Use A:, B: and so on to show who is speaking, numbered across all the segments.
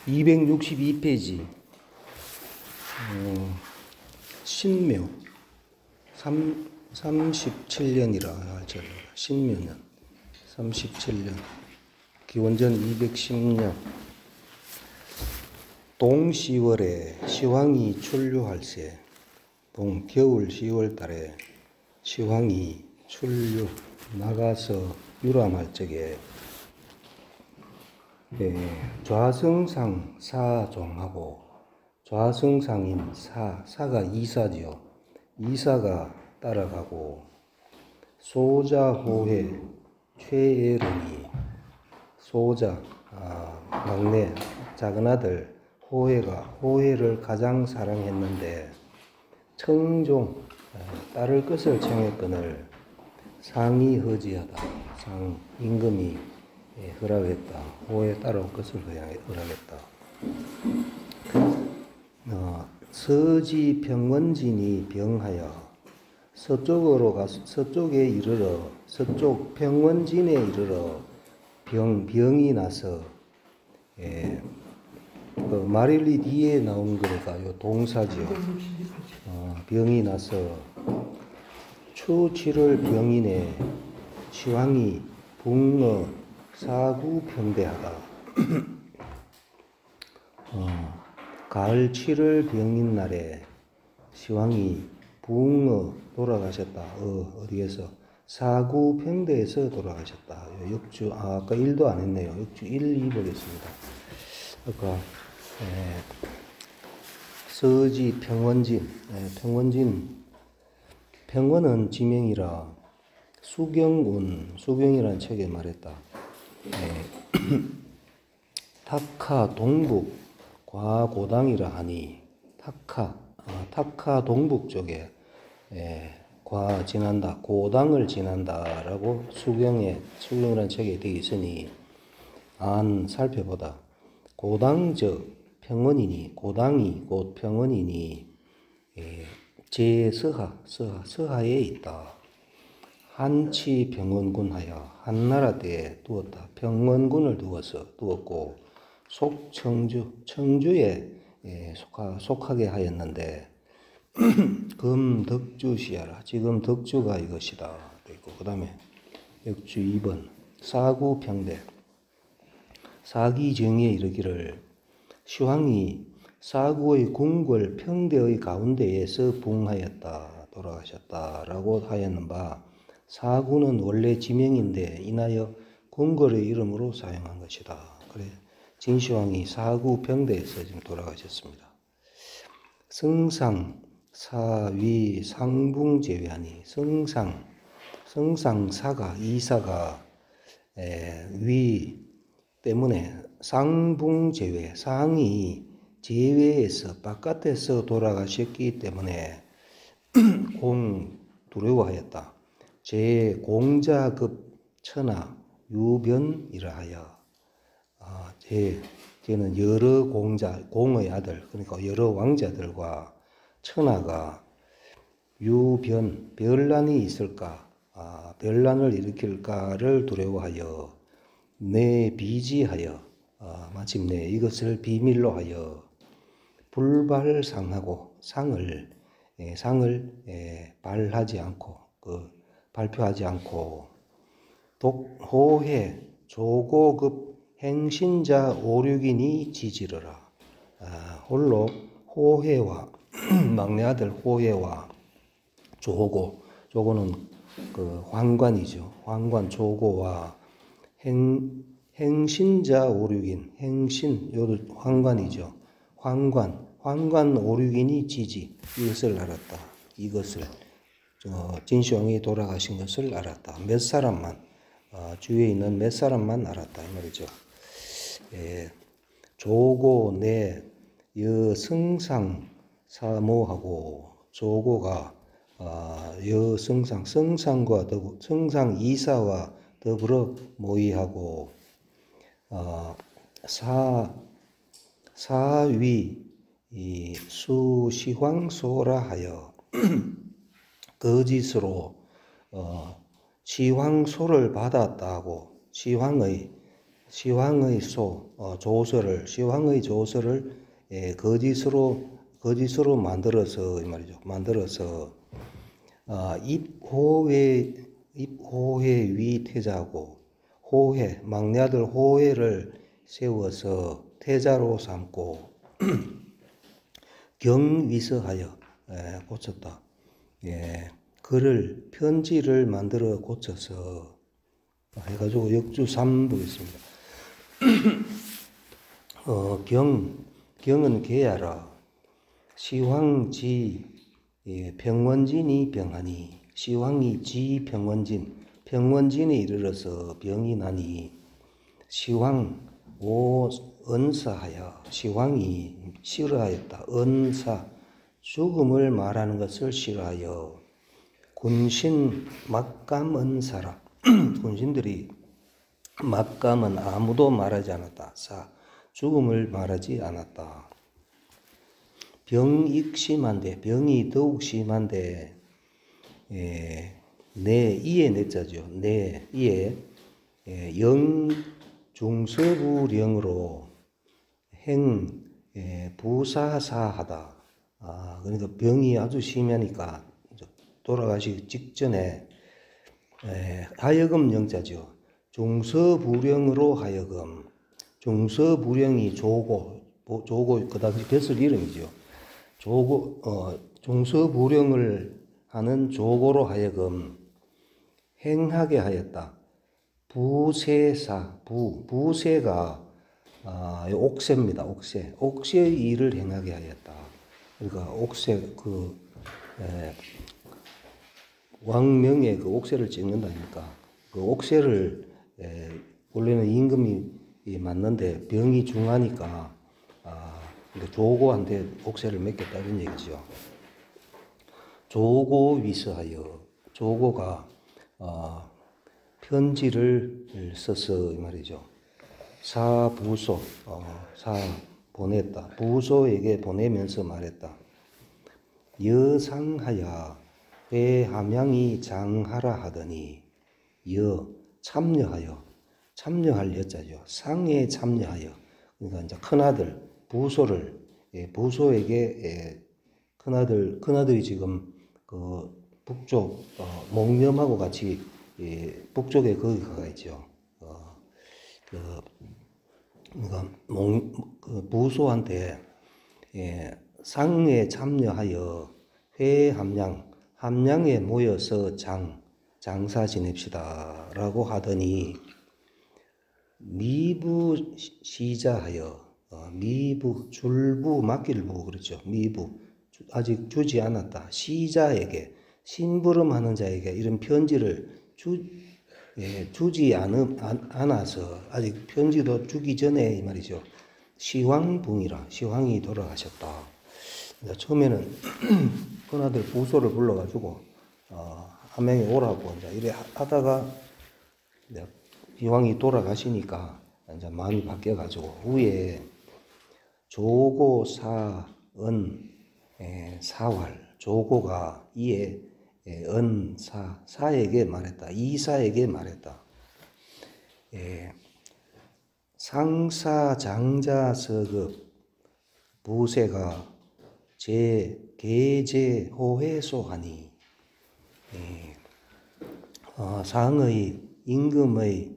A: 262페이지 신묘 37년이라 할지어다. 신묘년 37년 기원전 210년 동 10월에 시황이 출류할세. 동 겨울 10월 달에 시황이 출류 나가서 유람할 적에 좌성상 사종하고 좌성상인 사가 이사지요. 이사가 따라가고 소자호회 최애론이 소자 막내 작은 아들 호회를 가장 사랑했는데 청종 따를 것을 청했거늘 상이 허지하다. 상 임금이 허락했다. 호에 따라올 것을 허락했다. 서지 평원진이 병하여 서쪽에 이르러 서쪽 평원진에 이르러 병이 나서 마릴리 뒤에 나온 거가 요 동사죠. 병이 나서 추7월 병인에 시황이 붕어 사구평대하다. 가을 7월 병인 날에 시황이 붕어 돌아가셨다. 어디에서? 사구평대에서 돌아가셨다. 역주 아까 1도 안 했네요. 역주 1, 2 보겠습니다. 아까 서지 평원진 평원은 지명이라 수경이라는 책에 말했다. 탁하 동북 과고당이라 하니 탁하 동북 쪽에 과 지난다 고당을 지난다라고 수경이라는 책에 되어 있으니 안 살펴보다. 고당적 평원이니 고당이 곧 평원이니 서하에 있다. 한치 평원군하여 한나라 때에 두었다. 평원군을 두었고 청주에 속하게 하였는데 금덕주시하라. 지금 덕주가 이것이다. 그 다음에 역주 2번 사구평대 사기정에 이르기를 시황이 사구의 궁궐 평대의 가운데에서 붕하였다. 돌아가셨다라고 하였는 바 사구는 원래 지명인데 인하여 궁궐의 이름으로 사용한 것이다. 그래 진시황이 사구평대에서 지금 돌아가셨습니다. 성상 사위 상붕 제외하니 성상사가 이사가 위 때문에 상붕 제외 상이 제외에서 바깥에서 돌아가셨기 때문에 두려워하였다. 제 공자급 천하 유변이라 하여 쟤는 여러 공의 아들 그러니까 여러 왕자들과 천하가 유변 변란이 있을까 변란을 일으킬까를 두려워하여 내비지하여 마침내 이것을 비밀로 하여 불발상하고 상을 발하지 않고 발표하지 않고 독호회 조고급 행신자 5,6인이 지지르라. 홀로 호회와 막내 아들 호회와 조고는 그 황관이죠. 황관 조고와 행신자 5,6인 행신 요도 황관이죠. 황관 5,6인이 지지 이것을 알았다. 이것을 진시황이 돌아가신 것을 알았다. 몇 사람만 주위에 있는 몇 사람만 알았다 이 말이죠. 조고 내 여승상 사모하고 조고가 여승상 성상 이사와 더불어 모의하고 사위 수시황소라 하여 거짓으로 시황소를 받았다고 시황의 시황의 조서를 거짓으로 만들어서 이 말이죠. 만들어서 입호회 위 태자고 막내 아들 호회를 세워서 태자로 삼고 경위서하여 고쳤다. 글을 편지를 만들어 고쳐서 해가지고 역주삼 보겠습니다. 경은 계야라. 시황지 병원진이 병하니 시황이 지 병원진에 이르러서 병이 나니 시황 오 은사하여 시황이 싫어하였다. 은사 죽음을 말하는 것을 싫어하여 군신 막감 은사라. 군신들이 막감은 아무도 말하지 않았다. 죽음을 말하지 않았다. 병이 더욱 심한데 이에 내자죠. 이에 중서부령으로 부사사하다. 그러니까 병이 아주 심하니까 돌아가시기 직전에 하여금 영자죠. 중서부령으로 하여금 중서부령이 조고 그 당시 벼슬 이름이죠. 중서부령을 하는 조고로 하여금 행하게 하였다. 부세가 옥새입니다. 옥새의 일을 행하게 하였다. 그러니까 옥새 왕명에 그 옥새를 찍는다니까 그 옥새를 원래는 임금이 맞는데 병이 중하니까 조고한테 옥새를 맡겼다 이런 얘기죠. 조고 위서하여 조고가 편지를 써서 이 말이죠. 사부소 보냈다. 부소에게 보내면서 말했다. 여상하여 회함양이 장하라 하더니 참여할 여자죠. 상에 참여하여 그러니까 이제 큰아들 부소에게 큰아들이 지금 그 북쪽 몽념하고 같이 북쪽에 거기 가 있죠. 그러니까 부소한테 상에 참여하여 함양에 모여서 장사 지냅시다라고 하더니 미부 시자하여 줄부 맡길부 그렇죠. 미부 아직 주지 않았다. 시자에게 심부름하는 자에게 이런 편지를 주지 않아서 아직 편지도 주기 전에 이 말이죠. 시황이 돌아가셨다. 그러니까 처음에는 큰아들 부소를 불러가지고 함양에 오라고 이제 이래 하다가 시황이 돌아가시니까 이제 마음이 바뀌어가지고 후에 조고사은 사활 조고가 이에 사에게 말했다. 이사에게 말했다. 상사장자서급 부세가 계제 호회소하니 상의 임금이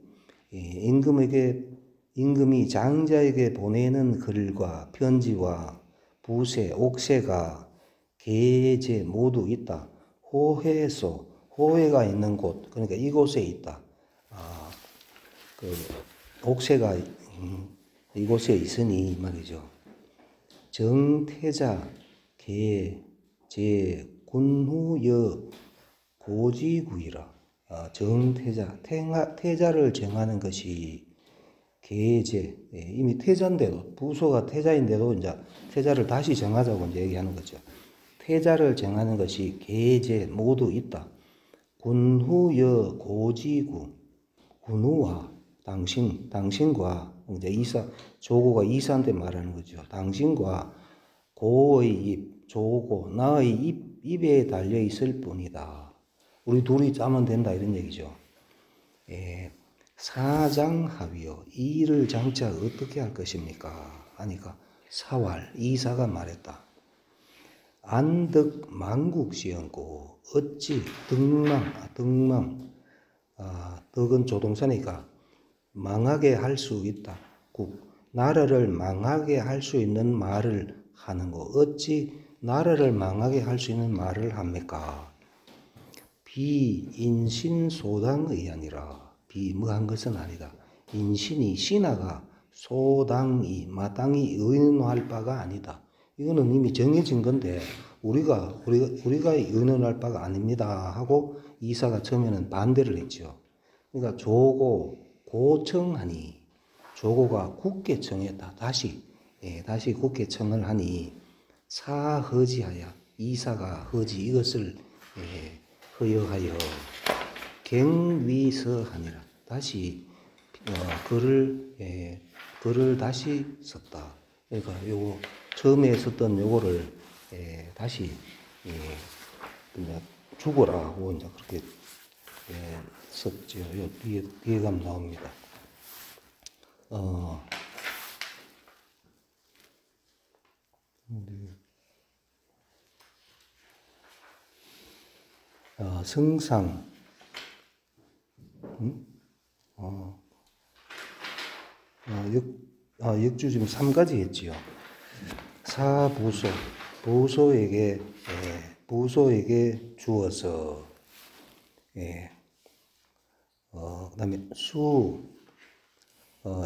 A: 장자에게 보내는 글과 편지와 옥새가 계제 모두 있다. 호회가 있는 곳, 그러니까 이곳에 있다. 옥새가 이곳에 있으니 말이죠. 정태자 제 군후여 고지구이라. 정태자 태자를 정하는 것이 계제 이미 태자인데도 부소가 태자인데도 이제 태자를 다시 정하자고 이제 얘기하는 거죠. 태자를 정하는 것이 계제 모두 있다. 군후여 고지구 군후와 당신과 이제 조고가 이사한테 말하는 거죠. 당신과 고의 조고 나의 입에 달려 있을 뿐이다. 우리 둘이 짜면 된다 이런 얘기죠. 사장하위요. 이 일을 장차 어떻게 할 것입니까? 하니까 사활 이사가 말했다. 안덕 망국시연고 어찌 등망 덕은 조동사니까 망하게 할 수 있다. 나라를 망하게 할 수 있는 말을 하는 거. 어찌 나라를 망하게 할 수 있는 말을 합니까? 비인신소당의 아니라 비무한 것은 아니다. 인신이 신하가 소당이 마땅히 의논할 바가 아니다. 이거는 이미 정해진 건데 우리가 의논할 바가 아닙니다 하고 이사가 처음에는 반대를 했죠. 그러니까 조고 고청하니 조고가 굳게 청했다. 다시 굳게 청을 하니 사허지하여 이사가 허지 이것을 허여하여 갱위서하니라. 다시 글을 다시 썼다. 그러니까 요거 처음에 썼던 요거를 다시 죽어라 하고 이제 그렇게 썼죠. 요 뒤에 가면 나옵니다. 성상 역주 지금 3가지 했지요. 사부소 부소에게 주어서 그다음에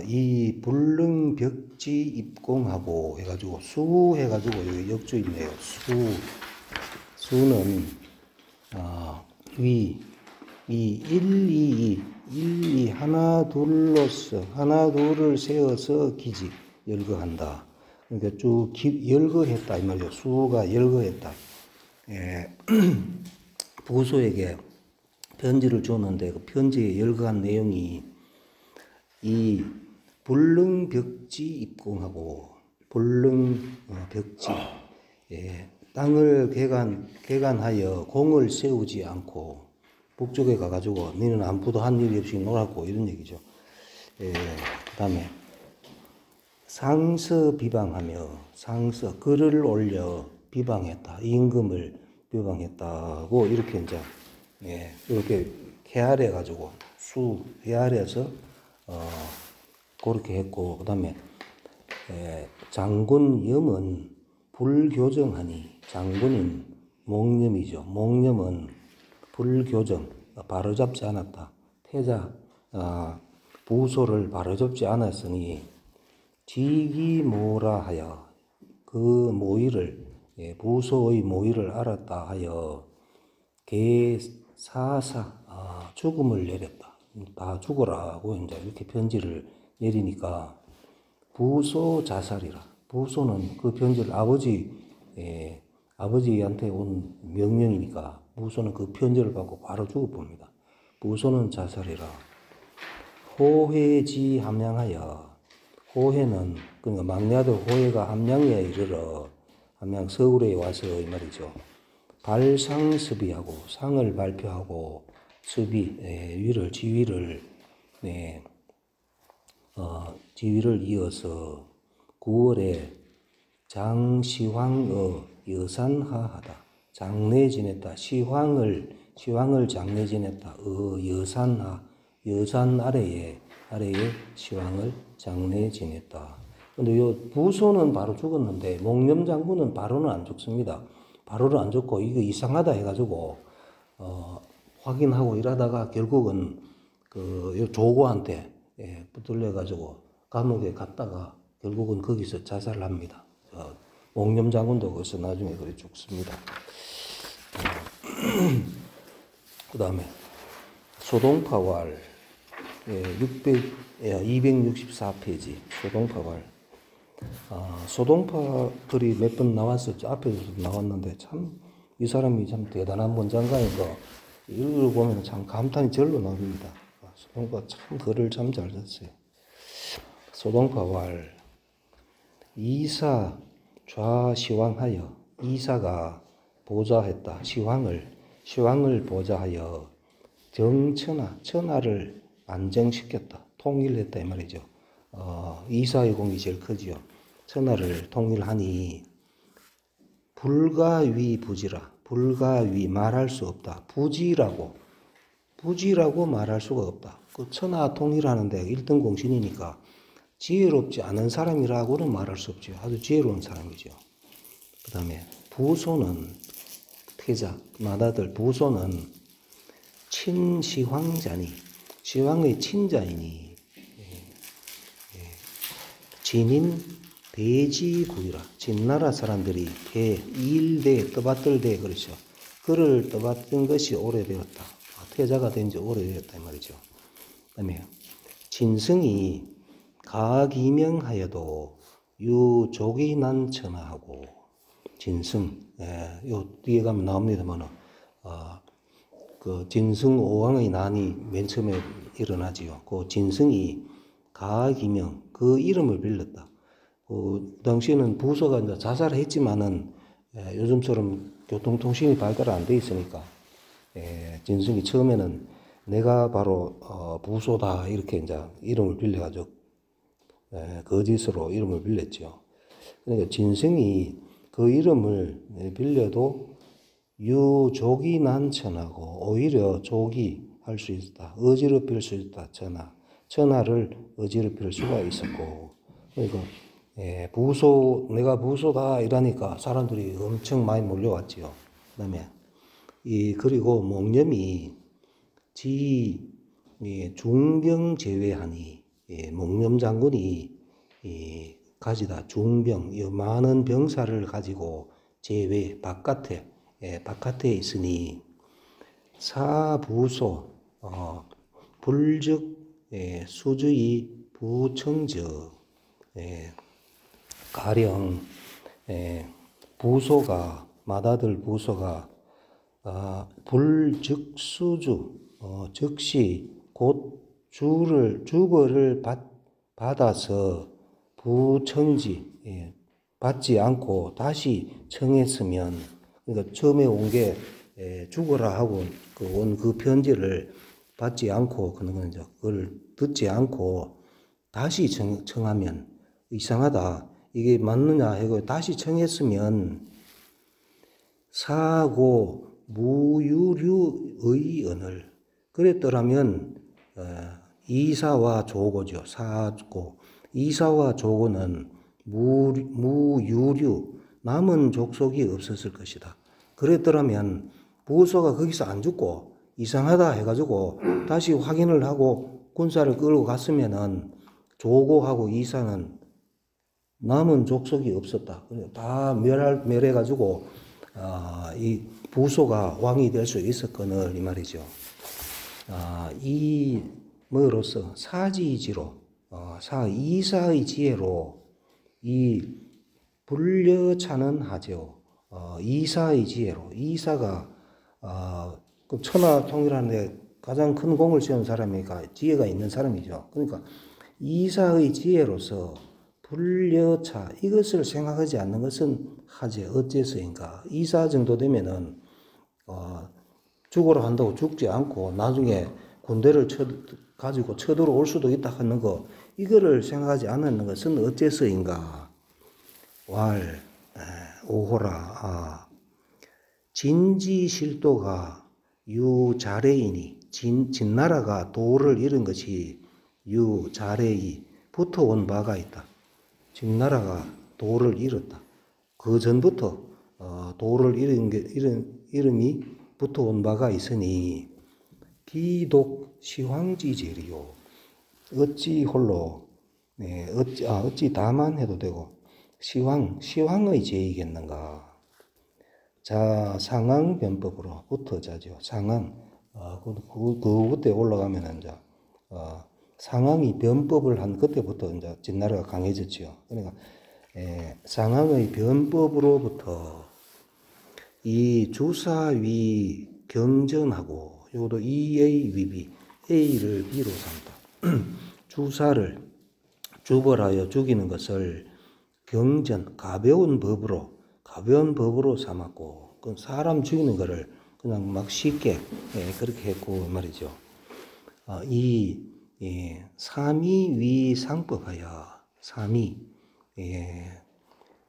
A: 이 불능벽지 입공하고 해가지고 해가지고 여기 역주 있네요. 수는 이 1, 2 하나 둘로서 하나 둘을 세워서 기지 열거한다. 그러니까 쭉 열거했다 이 말이죠. 수가 열거했다. 부소에게 편지를 줬는데 그 편지에 열거한 내용이 이 불능벽지 입공하고 불능벽지 땅을 개간하여 공을 세우지 않고 북쪽에 가가지고 너는 아무도 한 일이 없이 놀았고 이런 얘기죠. 그다음에 상서 비방하며 글을 올려 비방했다. 임금을 비방했다고 이렇게 이제 이렇게 헤아려 가지고 헤아려서 그렇게 했고 그다음에 장군 염은 불교정하니 장군인 목념이죠. 목념은 불교정 바로잡지 않았다. 태자 부소를 바로잡지 않았으니 지기모라 하여 그 모의를 부소의 모의를 알았다 하여 개사사 죽음을 내렸다. 다 죽어라고 이제 이렇게 편지를 내리니까 부소 자살이라. 부소는 그 편지를 아버지한테 온 명령이니까 부소는 그 편지를 받고 바로 죽어봅니다. 부소는 자살이라. 호회지 함양하여 호회는 그러니까 막내 아들 호회가 함양에 이르러 함양 서울에 와서 이 말이죠. 발상습의하고 상을 발표하고 지위를 이어서 9월에 장시황의 여산하하다. 장례 지냈다. 시황을 장례 지냈다. 여산 아래에 시황을 장례 지냈다. 근데 요 부소는 바로 죽었는데 목념 장군은 바로는 안 죽습니다. 바로는 안 죽고 이거 이상하다 해가지고 확인하고 이러다가 결국은 요 조고한테 붙들려가지고 감옥에 갔다가 결국은 거기서 자살을 합니다. 목념 장군도 거기서 나중에 그래 죽습니다. 그 다음에 소동파왈 264페이지 소동파왈 소동파들이 몇 번 나왔었죠. 앞에서도 나왔는데 참 이 사람이 참 대단한 문장가인 거 읽어보면 참 감탄이 절로 나옵니다. 소동파 참 글을 참 잘 썼어요. 소동파왈 이사 좌시황하여 이사가 보좌했다. 시황을 보좌하여 정천하를 안정시켰다. 통일했다 이 말이죠. 이사회공이 제일 크지요. 천하를 통일하니 불가위 부지라. 불가위 말할 수 없다. 부지라고 말할 수가 없다. 그 천하 통일하는데 1등 공신이니까 지혜롭지 않은 사람이라고는 말할 수 없죠. 아주 지혜로운 사람이죠. 그 다음에 부소는 태자, 맏아들 부소는 친시황자니, 시황의 친자이니, 진인 대지구이라. 진나라 사람들이 일대 떠받들대 그러죠. 그를 떠받든 것이 오래되었다. 태자가 된 지 오래되었다 이 말이죠. 그 다음에 진승이 가기명하여도 유족이 난 천하하고. 진승, 요 뒤에 가면 나옵니다만, 그 진승 오왕의 난이 맨 처음에 일어나지요. 그 진승이 가기명, 그 이름을 빌렸다. 그 당시에는 부소가 이제 자살했지만은 요즘처럼 교통통신이 발달 안 돼 있으니까 진승이 처음에는 내가 바로 부소다 이렇게 이제 이름을 빌려가지고 거짓으로 이름을 빌렸죠. 그러니까 진승이 그 이름을 빌려도 유족이 난천하고 오히려 족이 할 수 있다. 어지럽힐 수 있다. 천하를 어지럽힐 수가 있었고. 그러니까 부소 내가 부소다 이러니까 사람들이 엄청 많이 몰려왔지요. 그다음에 그리고 목념이 중병 제외하니 목념 장군이 가지다 중병 많은 병사를 가지고 제외 바깥에 있으니 사부소 불즉 수주의 부청저 가령 부소가 맏아들 부소가 불즉수주 즉시 곧 주벌을 받아서 부청지 받지 않고 다시 청했으면, 그러니까 처음에 온 게 죽어라 하고 온 그 편지를 받지 않고 그걸 듣지 않고 다시 청하면 이상하다. 이게 맞느냐 하고 다시 청했으면 사고 무유류의 언을 그랬더라면 이사와 조고죠. 사고 이사와 조고는 무유류 남은 족속이 없었을 것이다. 그랬더라면 부소가 거기서 안 죽고 이상하다 해가지고 다시 확인을 하고 군사를 끌고 갔으면은 조고하고 이사는 남은 족속이 없었다. 다 멸해가지고 이 부소가 왕이 될 수 있었거늘 이 말이죠. 이 뭐로서 사지지로 이사의 지혜로 이 불려차는 하죠. 이사의 지혜로 이사가 그 천하 통일하는데 가장 큰 공을 세운 사람이니까 지혜가 있는 사람이죠. 그러니까 이사의 지혜로서 불려차 이것을 생각하지 않는 것은 하지 어째서인가. 이사 정도 되면은 죽으러 한다고 죽지 않고 나중에 군대를 가지고 쳐들어올 수도 있다 하는 거, 이거를 생각하지 않는 것은 어째서인가. 오호라. 진지실도가 유자레이니 진나라가 도를 잃은 것이 유자레이 붙어온 바가 있다. 진나라가 도를 잃었다. 그 전부터 도를 잃음이 붙어온 바가 있으니 비독 시황지제리요. 어찌 홀로 어찌 다만 해도 되고 시황의 제이겠는가. 자 상황 변법으로부터 자죠. 상황 그때 올라가면은 이제 상황이 변법을 한 그때부터 이제 진나라가 강해졌지요. 그러니까 상황의 변법으로부터 이 주사위 경전하고 이것도 EA 위비 A를 B로 삼다. 주사를 주벌하여 죽이는 것을 경전 가벼운 법으로 삼았고 그 사람 죽이는 것을 그냥 막 쉽게 그렇게 했고 말이죠. 이 예, 삼위위상법하여 삼위 예,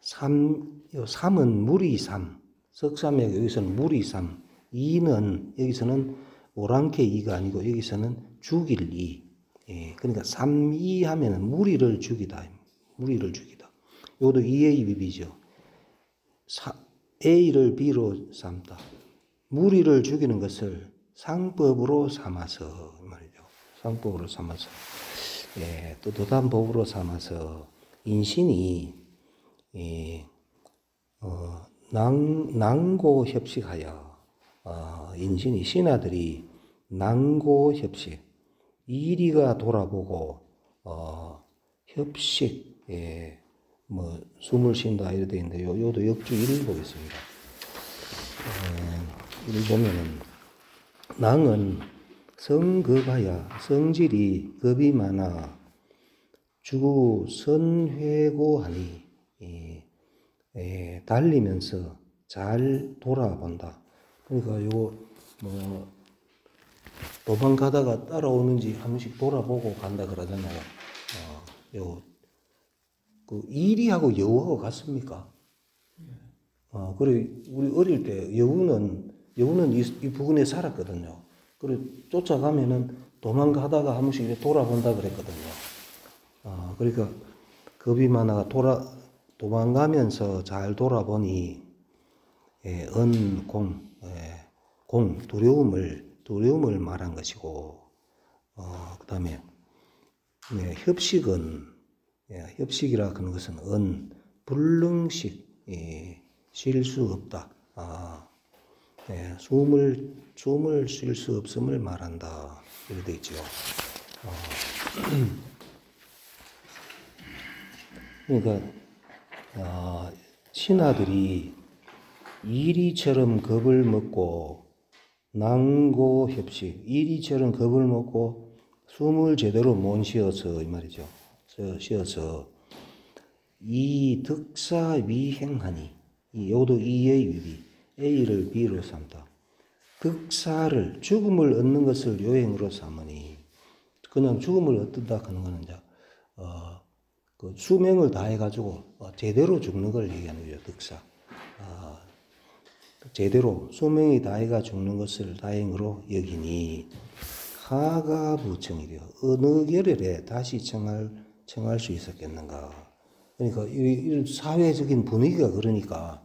A: 삼은 무리삼 석삼에 여기서는 무리삼 이는 여기서는 오랑캐 이가 아니고 여기서는 죽일 이 예, 그러니까 삼이 하면은 무리를 죽이다 무리를 죽이다 요것도 이의 비비죠. A를 B로 삼다 무리를 죽이는 것을 상법으로 삼아서 말이죠. 상법으로 삼아서 예, 또 도단법으로 삼아서 인신이 예, 낭고협식하여 인신이 신하들이 낭고협식 이리가 돌아보고 협식 예, 뭐 숨을 쉰다 이래 돼 있는데 요도 역주 1을 보겠습니다. 1을 보면은 낭은 성급하여 성질이 급이 많아 주구 선회고하니 달리면서 잘 돌아본다. 그러니까 요거 뭐 도망가다가 따라오는지 한 번씩 돌아보고 간다 그러잖아요. 그 이리하고 여우하고 같습니까? 그래 우리 어릴 때 여우는 이 부근에 살았거든요. 그래 쫓아가면은 도망가다가 한 번씩 이렇게 돌아본다 그랬거든요. 그러니까 겁이 많아 도망가면서 잘 돌아보니 공 두려움을 말한 것이고 그다음에 협식이라 하는 것은 불능식 쉴 수 없다. 숨을 쉴 수 없음을 말한다. 이렇게 되어 있죠. 그러니까 신하들이 이리처럼 겁을 먹고 낭고협식 이리처럼 겁을 먹고 숨을 제대로 못 쉬어서 이 말이죠. 쉬어서 이 득사위행하니 요도 이의 위비 A를 B로 삼다. 득사를 죽음을 얻는 것을 요행으로 삼으니 그냥 죽음을 얻는다 하는 거는 이제 그 수명을 다해가지고 제대로 죽는 걸 얘기하는 거죠. 득사. 제대로 수명이 다해가 죽는 것을 다행으로 여기니 하가 부청이래요. 어느 계열에 다시 청할 수 있었겠는가. 그러니까 이 사회적인 분위기가 그러니까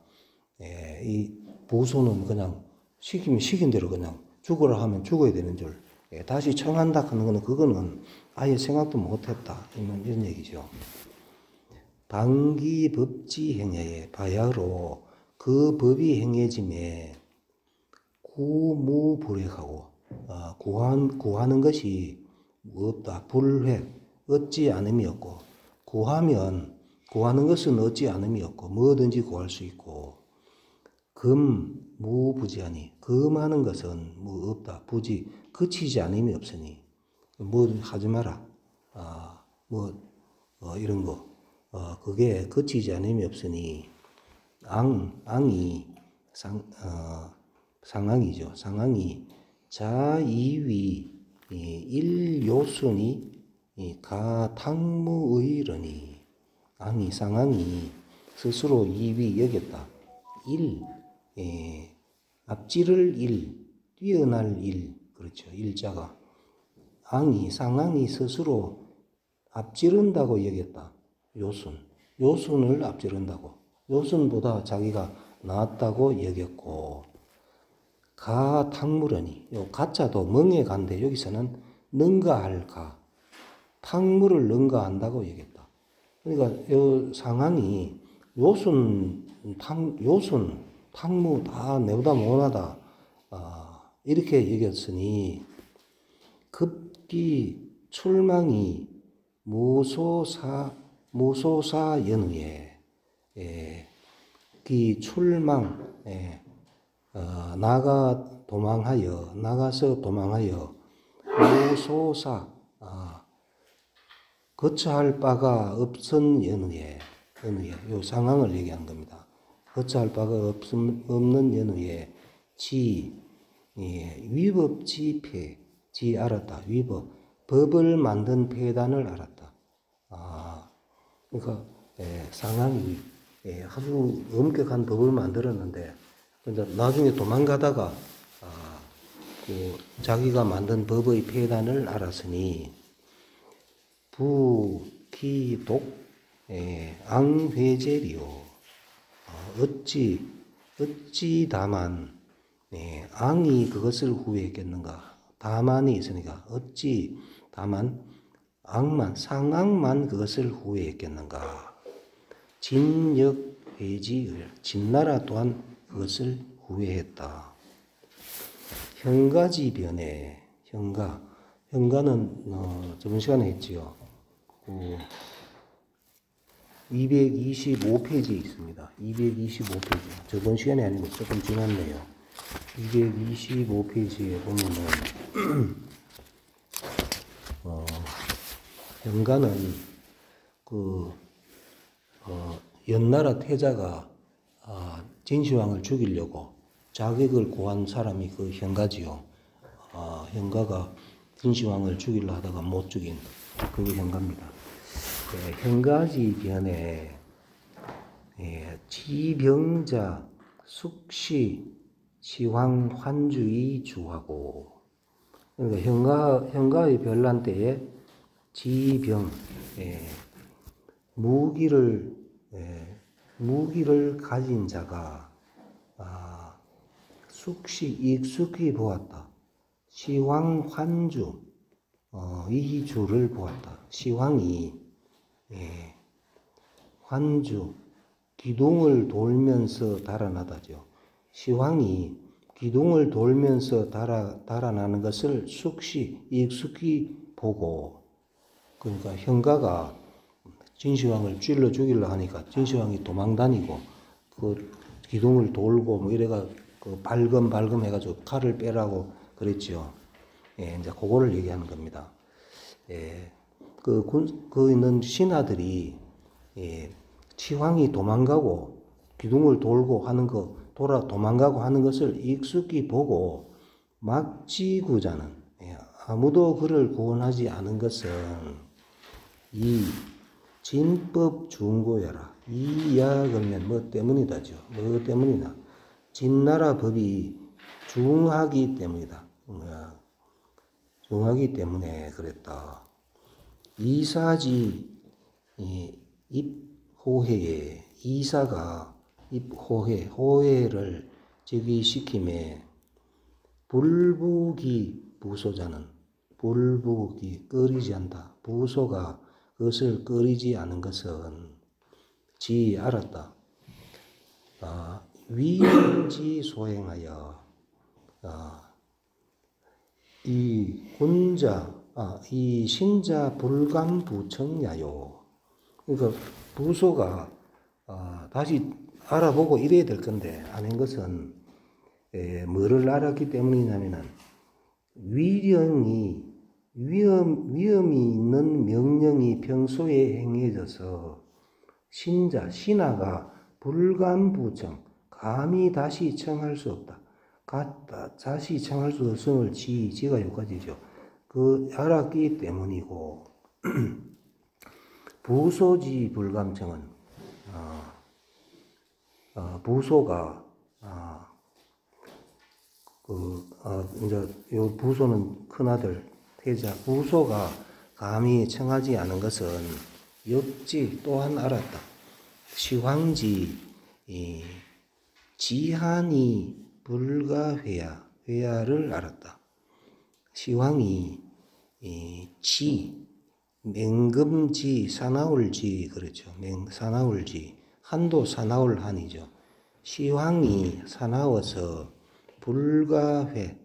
A: 이 부소는 그냥 시킨 대로 그냥 죽으라 하면 죽어야 되는 줄 다시 청한다 하는 거는 그거는 아예 생각도 못했다 이런 얘기죠. 방기법지 행해에 바야흐로 그 법이 행해짐에 구무불획하고 구하는 것이 없다. 불획 얻지 않음이 없고 구하는 것은 얻지 않음이 없고 뭐든지 구할 수 있고 무부지하니 금하는 것은 뭐 없다. 부지 그치지 않음이 없으니 뭐 하지 마라. 이런 거 그게 그치지 않음이 없으니 앙이 상황이죠. 상황이 자이위 일요순이 가탕무의러니 상황이 스스로 이위 여겼다. 앞지를 뛰어날 그렇죠. 일자가 상황이 스스로 앞지른다고 여겼다. 요순을 앞지른다고 요순보다 자기가 낫다고 여겼고 가탕물하니 요 가짜도 멍에 간데 여기서는 능가할 탕물을 능가한다고 여겼다. 그러니까 요 상황이 요순 탕무 다 내보다 못하다 이렇게 여겼으니 급기 출망이 무소사 연후에 기 출망 나가서 도망하여 무소사 거처할 바가 없은 연후에 요 상황을 얘기한 겁니다. 거처할 바가 없는 연후에 위법지폐 알았다. 위법 법을 만든 폐단을 알았다. 그러니까 상황이 아주 엄격한 법을 만들었는데 근데 나중에 도망가다가 자기가 만든 법의 폐단을 알았으니 부기독 앙회제리요. 어찌 다만 앙이 그것을 후회했겠는가. 다만이 있으니까 어찌 다만 상앙만 그것을 후회했겠는가. 진역회지을 진나라 또한 그것을 후회했다. 현가지변에 현가는 저번 시간에 했지요. 225페이지에 있습니다. 225페이지. 저번 시간이 아니고 조금 지났네요. 225페이지에 보면은 현가는 연나라 태자가 진시황을 죽이려고 자객을 구한 사람이 그 현가지요. 현가가 진시황을 죽이려 하다가 못 죽인 그 현가입니다. 현가지변에 지병자 숙시 시황 환주의 주하고 그러니까 현가의 별난 때에 지병 무기를 가진 자가 익숙히 보았다. 시황 환주 이 주를 보았다. 시황이 환주 기둥을 돌면서 달아나다죠. 시황이 기둥을 돌면서 달아나는 것을 익숙히 보고 그러니까 현가가 진시황을 찔러 죽이려 하니까 진시황이 도망다니고 그 기둥을 돌고 뭐 이래가 그 발금 해가지고 칼을 빼라고 그랬죠. 이제 그거를 얘기하는 겁니다. 그 있는 신하들이 시황이 도망가고 기둥을 돌고 하는 도망가고 하는 것을 익숙히 보고 막지구자는 아무도 그를 구원하지 않은 것은 이 진법 중고야라. 이야 그러면 뭐 때문이다죠. 뭐 때문이나 진나라 법이 중하기 때문이다. 중하기 때문에 그랬다. 이사지 입호해에 이사가 호해를 제기시킴에 불북이 부소자는 불북이 꺼리지 않다. 부소가 그것을 꺼리지 않은 것은 알았다. 위인지 소행하여 이 신자 불감부청야요. 그러니까 부소가 다시 알아보고 이래야 될 건데 아닌 것은 뭐를 알았기 때문이냐면은 위험이 있는 명령이 평소에 행해져서 신하가 불감부청 감히 다시 청할 수 없다. 다시 청할 수 없음을 지가 여기까지죠. 그 알았기 때문이고 부소지 불감청은 부소가 이제 요 부소는 큰아들 태자 부소가 감히 청하지 않은 것은 역지 또한 알았다. 시황지 지한이 불가회야를 알았다. 시황이 맹금지 사나울지 그렇죠. 사나울지 한도 사나울 한이죠. 시황이 사나워서 불가회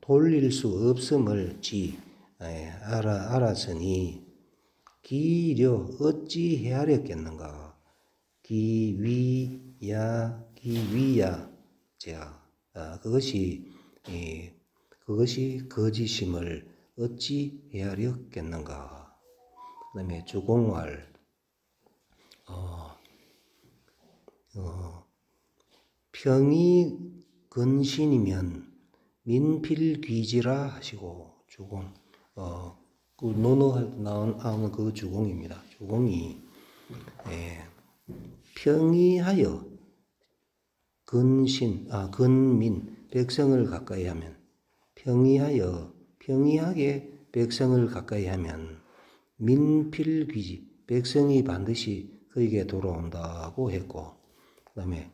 A: 돌릴 수 없음을 알았으니 기려 어찌 헤아렸겠는가. 기위야 자 그것이 거짓임을 어찌 헤아렸겠는가. 그 다음에 주공활 평이 근신이면 민필귀지라 하시고 주공. 그 논어할 때 나오는 그 주공입니다. 주공이 평이하여 근민 백성을 가까이 하면 평이하게 백성을 가까이 하면 민필귀지 백성이 반드시 그에게 돌아온다고 했고, 그다음에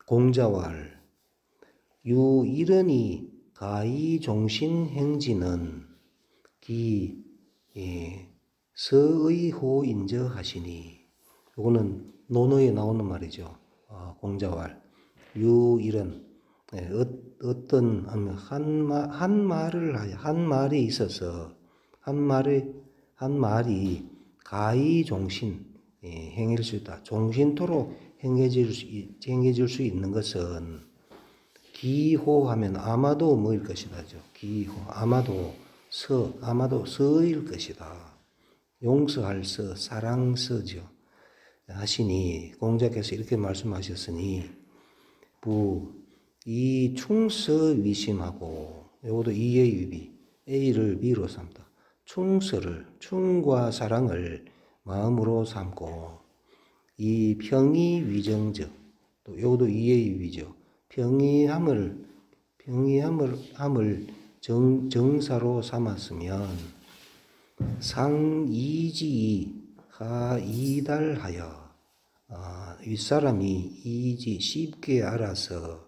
A: 공자왈 유이른이 가이종신 행지는 기 서의호인저 하시니. 이거는 논어에 나오는 말이죠. 공자왈 유이른 어떤 한 말이 있어서 한 말이 가이종신 행해질 수 있다. 종신토록 행해질 수 있는 것은 기호하면 아마도 뭐일 것이다죠. 기호 아마도 서일 것이다. 용서할 서 사랑서죠. 하시니 공자께서 이렇게 말씀하셨으니 이 충서위심하고 요것도 이의 위비 A를 B로 삼다. 충과 사랑을 마음으로 삼고 이 평이위정적 또 요것도 이의 위비죠. 평이함을 정사로 삼았으면 상이지 하이달하여 윗사람이 이지 쉽게 알아서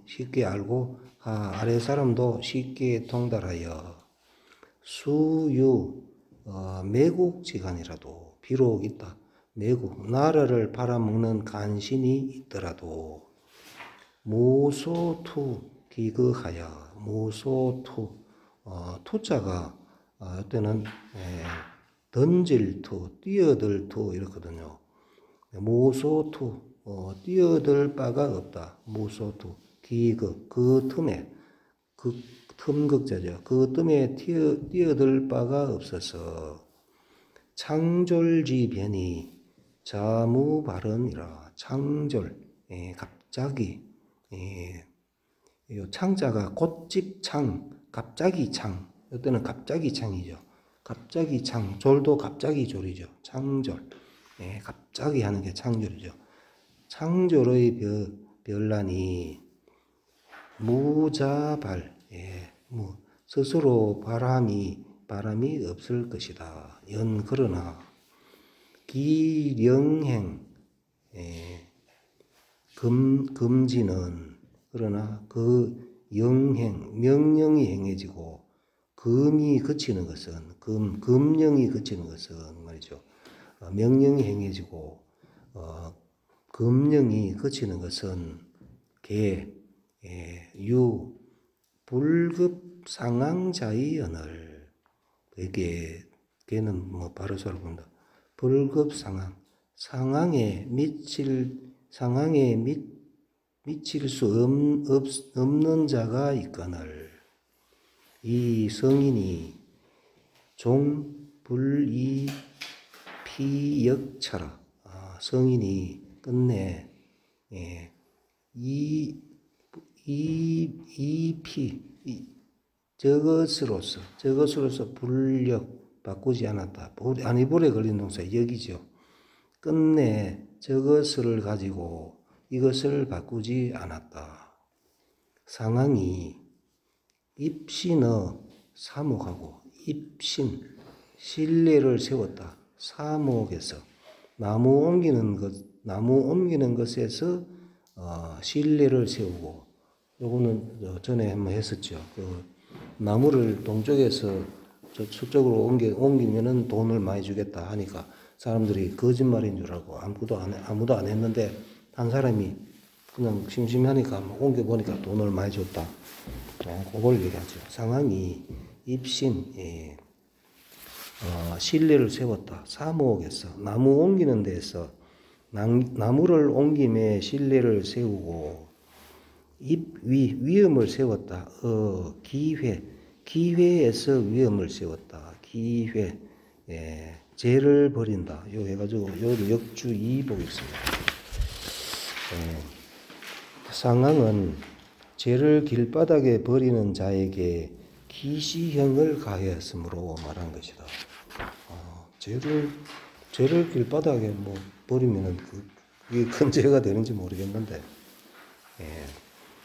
A: 쉽게 알고 아랫사람도 쉽게 통달하여 수유 매국지간이라도 비록 있다. 매국 나라를 팔아먹는 간신이 있더라도 무소투 기극하여 무소투 투자가 때는 던질 투 뛰어들 투 이렇거든요. 무소투 뛰어들 바가 없다. 무소투 기극 그 틈에 그 틈극자죠. 그 틈에 뛰어들 바가 없어서 창졸지변이 자무발언이라. 창졸 갑자기 이 창자가 꽃집 창 갑자기 창 이때는 갑자기 창이죠. 갑자기 창 졸도 갑자기 졸이죠. 창졸 갑자기 하는 게 창졸이죠. 창졸의 별난이 무자발 스스로 바람이 없을 것이다. 그러나 기령행 금지는 그러나 그 명령이 행해지고 금이 그치는 것은 금령이 그치는 것은 말이죠. 명령이 행해지고 금령이 그치는 것은 불급 상황자의 연을 걔는 바로서로 본다. 불급 상황에 미칠 수 없는 자가 있거늘 이 성인이 종불이 피역차라. 성인이 끝내 저것으로서 불력 바꾸지 않았다. 안이불에 걸린 동사 역이죠. 끝내 저것을 가지고 이것을 바꾸지 않았다. 상황이 입신어 사목하고 입신 신뢰를 세웠다. 사목에서 나무 옮기는 것에서 신뢰를 세우고 요거는 전에 한번 했었죠. 그 나무를 동쪽에서 서쪽으로 옮기면은 돈을 많이 주겠다 하니까 사람들이 거짓말인 줄 알고 아무도 안 했는데 한 사람이 그냥 심심하니까 옮겨보니까 돈을 많이 줬다. 그걸 얘기하죠. 상황이 입신 신뢰를 세웠다. 사목에서 나무 옮기는 데에서 나무를 옮김에 신뢰를 세우고 위험을 세웠다. 기회에서 위험을 세웠다. 기회 죄를 버린다. 요 해가지고 요 역주 2복 있습니다. 상황은 죄를 길바닥에 버리는 자에게 기시형을 가하였으므로 말한 것이다. 죄를 길바닥에 뭐 버리면은 그게 큰 죄가 되는지 모르겠는데,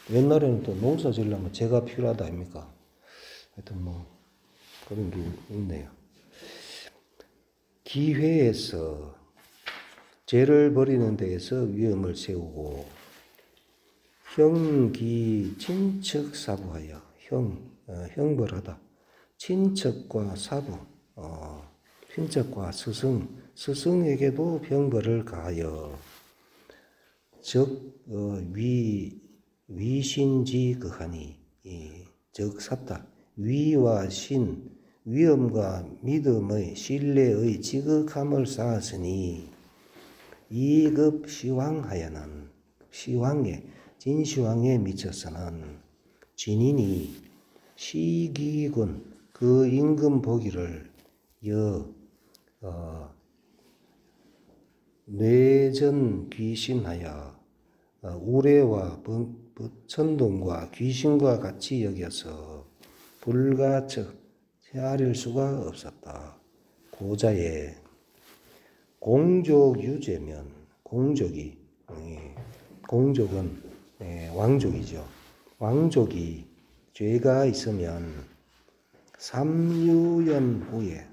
A: 옛날에는 또 농사 지으려면 죄가 필요하다 아닙니까? 하여튼 뭐 그런 게 있네요. 기회에서 죄를 버리는 데에서 위험을 세우고, 형기 친척 사부하여 형벌하다. 친척과 사부, 친척과 스승에게도 형벌을 가하여, 즉 위신지 그하니, 즉 샀다. 위와 신, 위엄과 믿음의 신뢰의 지극함을 쌓았으니, 이급 시황하여는 진시황에 미쳐서는 진인이 시기군 그 임금 보기를 뇌전 귀신하여 우레와 천둥과 귀신과 같이 여겨서 불가척 헤아릴 수가 없었다. 고자의 공족 유죄면, 공족은 왕족이죠. 왕족이 죄가 있으면 3유연 후에,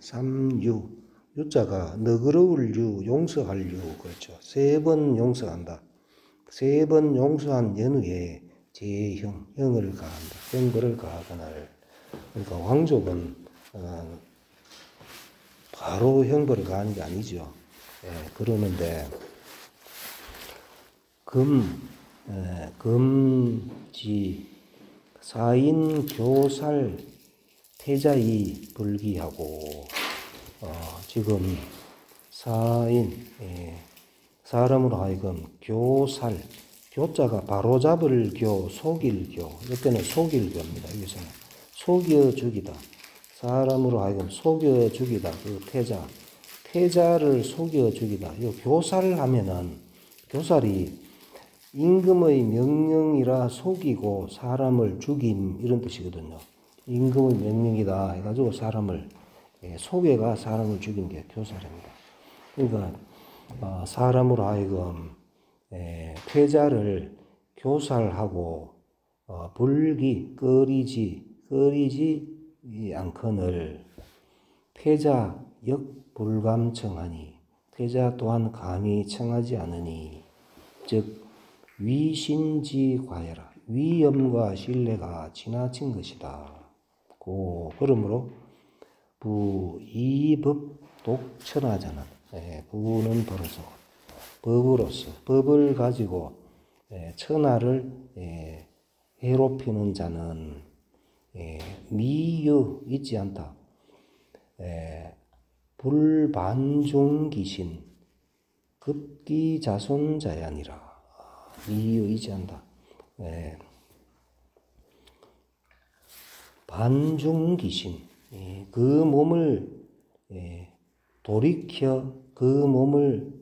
A: 유자가 너그러울 유, 용서할 유, 그렇죠. 3번 용서한다. 3번 용서한 연후에 형을 가한다. 형벌을 가하거늘. 그러니까 왕족은 바로 형벌을 가하는 게 아니죠. 그러는데 금지 사인 교살 태자이 불기하고, 지금 사인 사람으로 하여금 교살, 교자가 바로잡을 교, 속일 교, 이때는 속일 교입니다. 여기서는 속여 죽이다. 사람으로 하여금 속여 죽이다. 그 태자를 속여 죽이다. 이 교살을 하면은, 교살이 임금의 명령이라 속이고 사람을 죽임, 이런 뜻이거든요. 임금의 명령이다 해가지고 사람을 속여가 사람을 죽인 게 교살입니다. 그러니까 사람으로 하여금 퇴자를 교살하고 불기 꺼리지 않거늘 퇴자 역불감청하니, 퇴자 또한 감히 청하지 않으니, 즉 위신지 과여라. 위엄과 신뢰가 지나친 것이다. 그러므로 이법 독천하자는, 부는 법으로서 법을 가지고 천하를 해롭히는 자는 미유 있지 않다. 불반중기신 급기자손자야니라. 미유 있지 않다. 반중기신, 그 몸을 돌이켜 그 몸을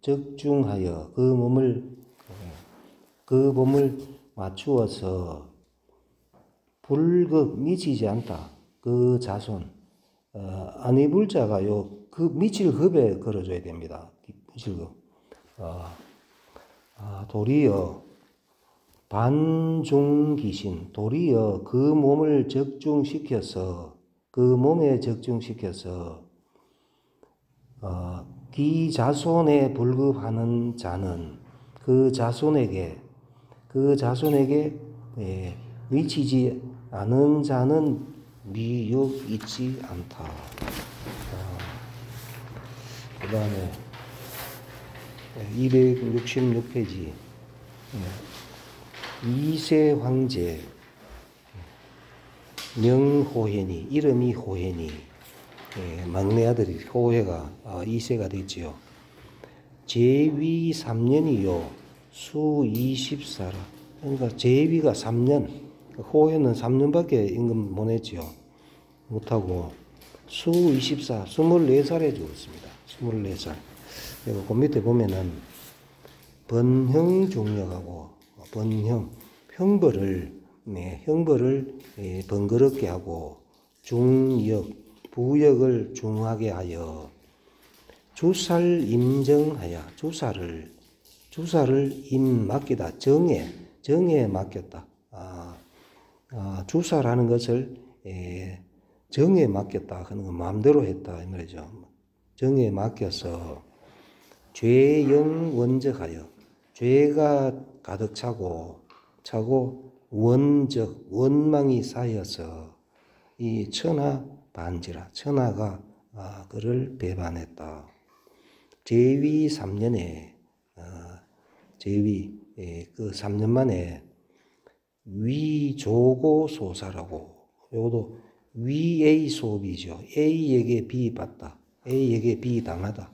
A: 적중하여 그 몸을 맞추어서 불급 미치지 않다. 그 자손, 아니불자가요, 그 미칠 급에 걸어줘야 됩니다. 미칠 급. 도리어 반중기신, 도리어 그 몸에 적중시켜서 기자손에 불급하는 자는 그 자손에게 미치지 않은 자는 미육 있지 않다. 그 다음에 266페이지 이세 황제 명호hen이, 이름이 호hen이, 막내 아들이 호해가 이세가 됐지요. 제위 3년이요 수 24라. 그러니까 제위가 3년, 호해는 3년밖에 임금 보냈지요. 못하고 수 24, 24살에 죽었습니다. 24살. 그리고 그 밑에 보면은 번형 중력하고 형벌을 번거롭게 하고 중역 부역을 중하게 하여 주사를 임정하여 주사를 맡기다 정에 맡겼다. 주사라는 것을 정에 맡겼다 하는 건 마음대로 했다 이 말이죠. 정에 맡겨서 죄영 원적하여 죄가 가득 차고 원망이 쌓여서 이 천하 반지라 천하가 그를 배반했다. 제위 3년에 그 3년 만에 위조고 소사라고 요것도 위A 소비죠. A에게 비받다. A에게 비당하다.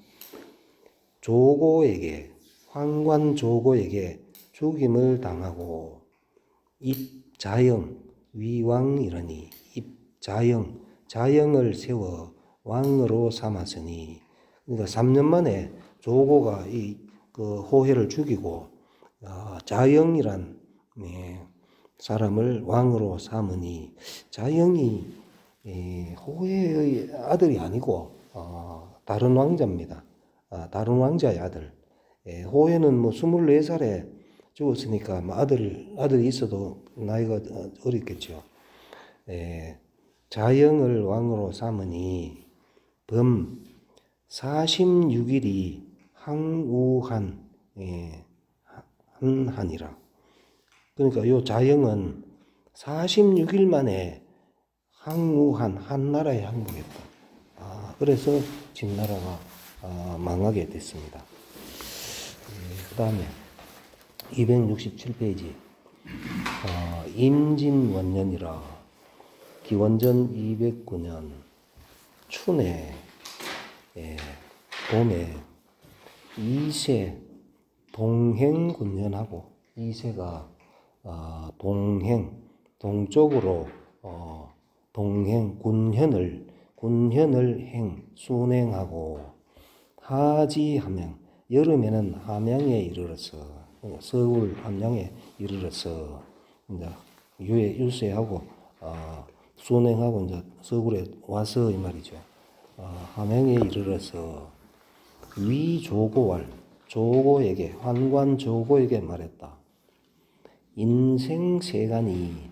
A: 조고에게 황관 조고에게 죽임을 당하고 입자영 위왕이러니 자영을 세워 왕으로 삼았으니 그러니까 3년 만에 조고가 그 호해를 죽이고 자영이란 사람을 왕으로 삼으니 자영이 호해의 아들이 아니고 다른 왕자입니다. 다른 왕자의 아들. 호해는 뭐 24살에 죽었으니까 뭐 아들이 있어도 나이가 어렸겠죠. 자영을 왕으로 삼으니 범 46일이 항우한 한이라. 그러니까 요 자영은 46일 만에 항우한 한나라에 항복했다. 그래서 진나라가 망하게 됐습니다. 그 다음에 267페이지 임진원년이라 기원전 209년 춘에 봄에 이세 동행군현하고 이세가 동쪽으로 동행 군현을 순행하고 하지함양 여름에는 함양에 이르러서 서울 함양에 이르러서 이제 율세하고 순행하고 이제 서울에 와서 이 말이죠. 함양에 이르러서 조고에게 환관 조고에게 말했다. 인생 세간이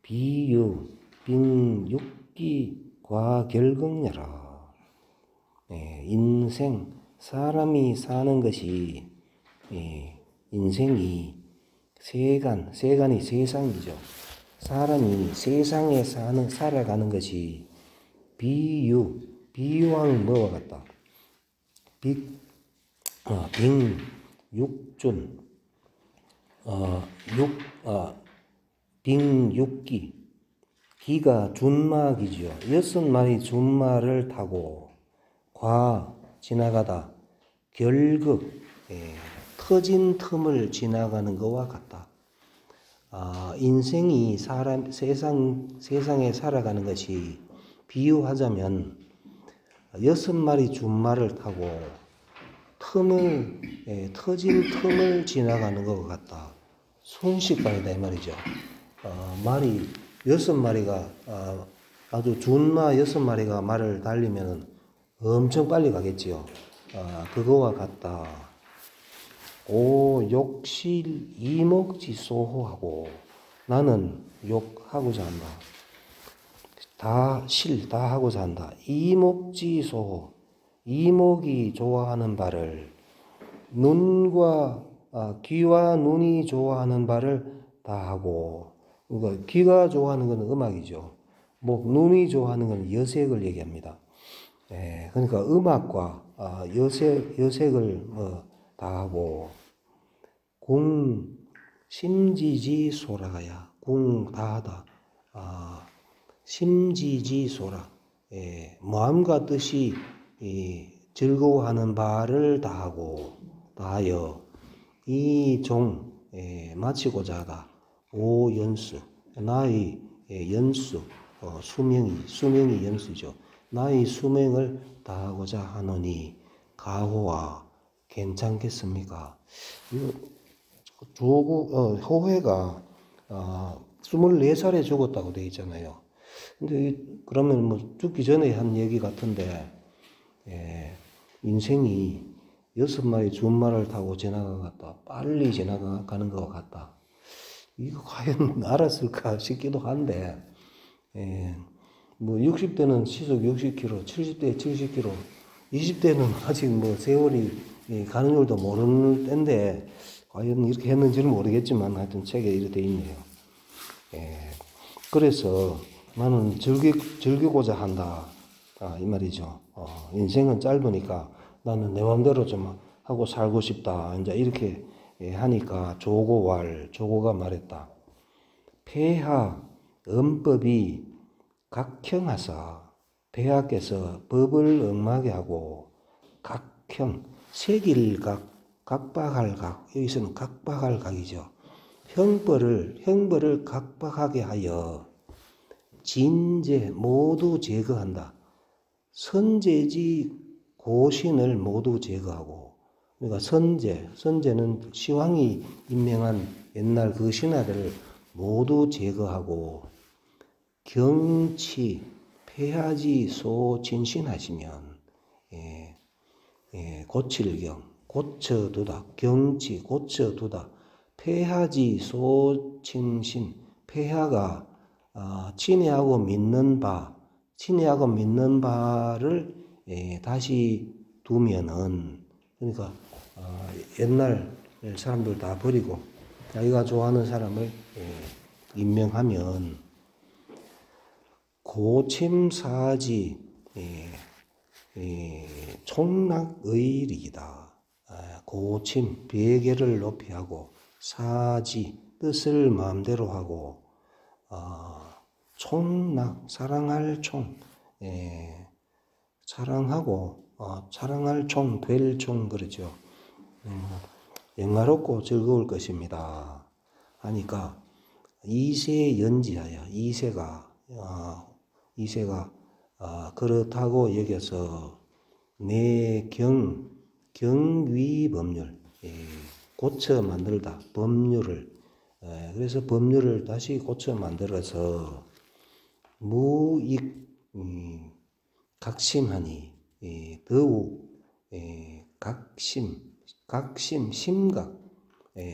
A: 비유 빙육기 과결극녀라. 인생 사람이 사는 것이 인생이 세간이 세상이죠. 사람이 세상에 살아가는 것이 비유왕 뭐와 같다. 빙육준 빙육기 기가 준마기죠. 6마리 준마를 타고 지나가다 결극 터진 틈을 지나가는 것과 같다. 인생이 세상에 살아가는 것이 비유하자면 6마리 준마를 타고 터진 틈을 지나가는 것과 같다. 순식간이다 이 말이죠. 말이 6마리가 아주 준마 6마리가 말을 달리면 엄청 빨리 가겠지요. 그거와 같다. 욕실 이목지 소호하고 나는 욕하고자 한다. 다 하고자 한다. 이목지 소호 이목이 좋아하는 바를 귀와 눈이 좋아하는 바를 다 하고 그러니까 귀가 좋아하는 것은 음악이죠. 눈이 좋아하는 것은 여색을 얘기합니다. 그러니까 음악과 여색을 다 하고 심지지 소라야 다 하다. 심지지 소라 마음과 뜻이 즐거워하는 바를 다 하고 다 하여 이 종 마치고자 하다. 연수 나의 연수 수명이 연수죠. 나의 수명을 다하고자 하노니 가호와 괜찮겠습니까? 호회가 24살에 죽었다고 돼 있잖아요. 근데 그러면 뭐 죽기 전에 한 얘기 같은데, 인생이 6마리 준말을 타고 지나가겠다. 빨리 지나가는 것 같다. 이거 과연 알았을까 싶기도 한데, 뭐 60대는 시속 60km, 70대 70km, 20대는 아직 뭐 세월이 가는 줄도 모르는 때인데 과연 이렇게 했는지는 모르겠지만 하여튼 책에 이렇게 돼 있네요. 그래서 나는 즐기고자 한다. 이 말이죠. 인생은 짧으니까 나는 내 마음대로 좀 하고 살고 싶다. 이제 이렇게 하니까 조고가 말했다. 폐하 음법이 각형하사 폐하께서 법을 엉망하게 하고 각형 색일 각박할 각, 여기서는 각박할 각이죠. 형벌을 각박하게 하여 진제 모두 제거한다. 선제지 고신을 모두 제거하고, 그러니까 선제는 시황이 임명한 옛날 그 신하들을 모두 제거하고, 경치 폐하지 소진신하시면, 고칠경 고쳐두다, 경치 고쳐두다, 폐하지 소친신, 폐하가 친애하고 믿는 바를 다시 두면은, 그러니까 옛날 사람들 다 버리고 자기가 좋아하는 사람을 임명하면 고침사지 총락의리이다. 고침 베개를 높이 하고, 사지 뜻을 마음대로 하고, 총락 사랑할 총, 사랑하고 사랑할 총 될 총 그러죠. 영화롭고 즐거울 것입니다 하니까 이세 연지하여 이세가 그렇다고 여겨서 내 경위 법률 고쳐 만들다 법률을 그래서 법률을 다시 고쳐 만들어서 무익 각심하니 더욱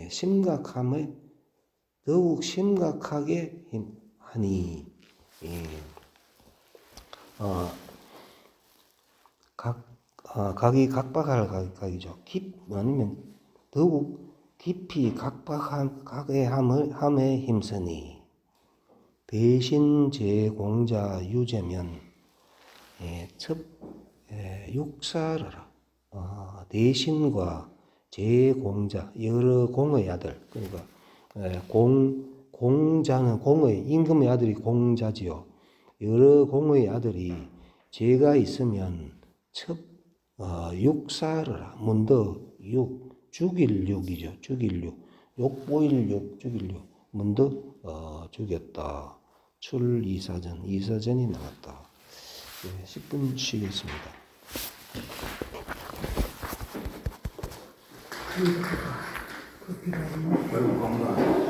A: 심각함을 더욱 심각하게 하니 각이 각박할 각이죠. 아니면 더욱 깊이 각박하게 함에 힘쓰니 대신 제공자 유제면 육사르라. 대신과 제공자 여러 공의 아들, 그러니까 공자는 공의 임금의 아들이 공자지요. 여러 공의 아들이 죄가 있으면 육사르라. 먼저 죽일 육이죠. 죽일 육, 욕보일 육, 죽일 육. 먼저 죽였다. 이사전이 나왔다. 10분 쉬겠습니다.
B: 매우 건강.